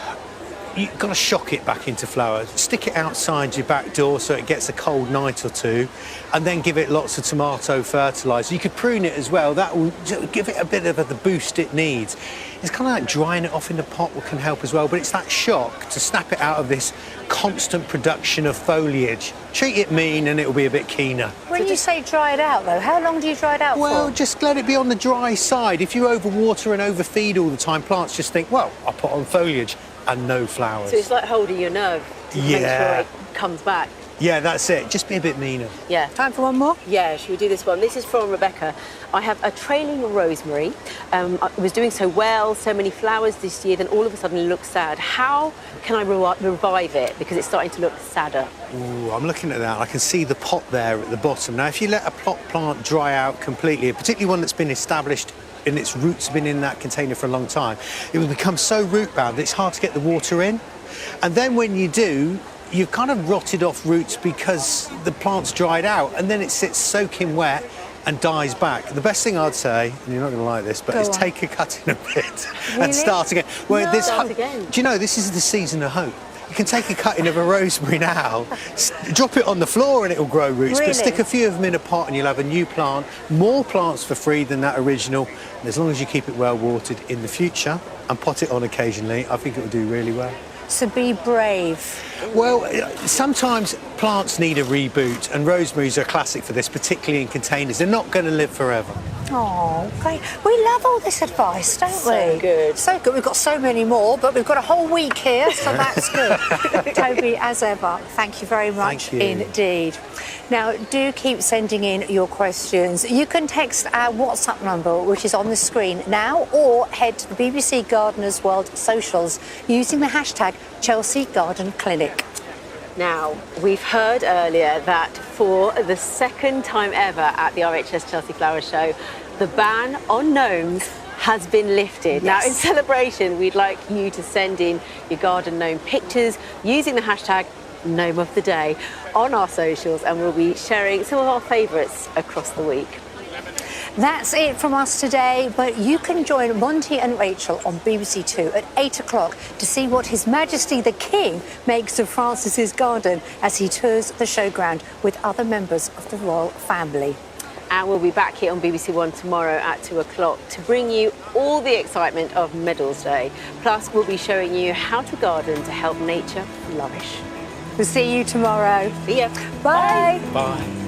You've got to shock it back into flower. Stick it outside your back door so it gets a cold night or two, and then give it lots of tomato fertiliser. You could prune it as well. That will give it a bit of the boost it needs. It's kind of like drying it off in the pot can help as well, but it's that shock to snap it out of this constant production of foliage. Treat it mean and it'll be a bit keener. When you say dry it out, though, how long do you dry it out for? Well, just let it be on the dry side. If you overwater and overfeed all the time, plants just think, well, I'll put on foliage and no flowers. So it's like holding your nerve to make sure it comes back. Yeah, that's it. Just be a bit meaner. Yeah. Time for one more? Yeah, should we do this one? This is from Rebecca. I have a trailing rosemary. It was doing so well, so many flowers this year, then all of a sudden it looks sad. How can I revive it? Because it's starting to look sadder. Ooh, I'm looking at that. I can see the pot there at the bottom. Now, if you let a plant dry out completely, particularly one that's been established and its roots have been in that container for a long time, it will become so root bound that it's hard to get the water in. And then when you do, you've kind of rotted off roots because the plant's dried out and then it sits soaking wet and dies back. The best thing I'd say, and you're not going to like this, but is take a cut in a bit and start again. Well, start again. Do you know, this is the season of hope. You can take a cutting of a rosemary now, drop it on the floor and it'll grow roots, but stick a few of them in a pot and you'll have a new plant, more plants for free than that original, and as long as you keep it well watered in the future and pot it on occasionally, I think it will do really well. So be brave. Well, sometimes plants need a reboot, and rosemaries are classic for this, particularly in containers. They're not going to live forever. Oh, great. We love all this advice, don't we? So good. So good. We've got so many more, but we've got a whole week here, so that's good. Toby, as ever, thank you very much indeed. Now, do keep sending in your questions. You can text our WhatsApp number, which is on the screen now, or head to the BBC Gardeners World socials using the hashtag Chelsea Garden Clinic. Now, we've heard earlier that for the second time ever at the RHS Chelsea Flower Show, the ban on gnomes has been lifted. Now, in celebration, we'd like you to send in your garden gnome pictures using the hashtag Gnome of the Day on our socials, and we'll be sharing some of our favourites across the week. That's it from us today, but you can join Monty and Rachel on BBC Two at 8 o'clock to see what His Majesty the King makes of Francis's garden as he tours the showground with other members of the royal family. And we'll be back here on BBC One tomorrow at 2 o'clock to bring you all the excitement of Medals Day. Plus, we'll be showing you how to garden to help nature flourish. We'll see you tomorrow. See ya. Bye. Bye.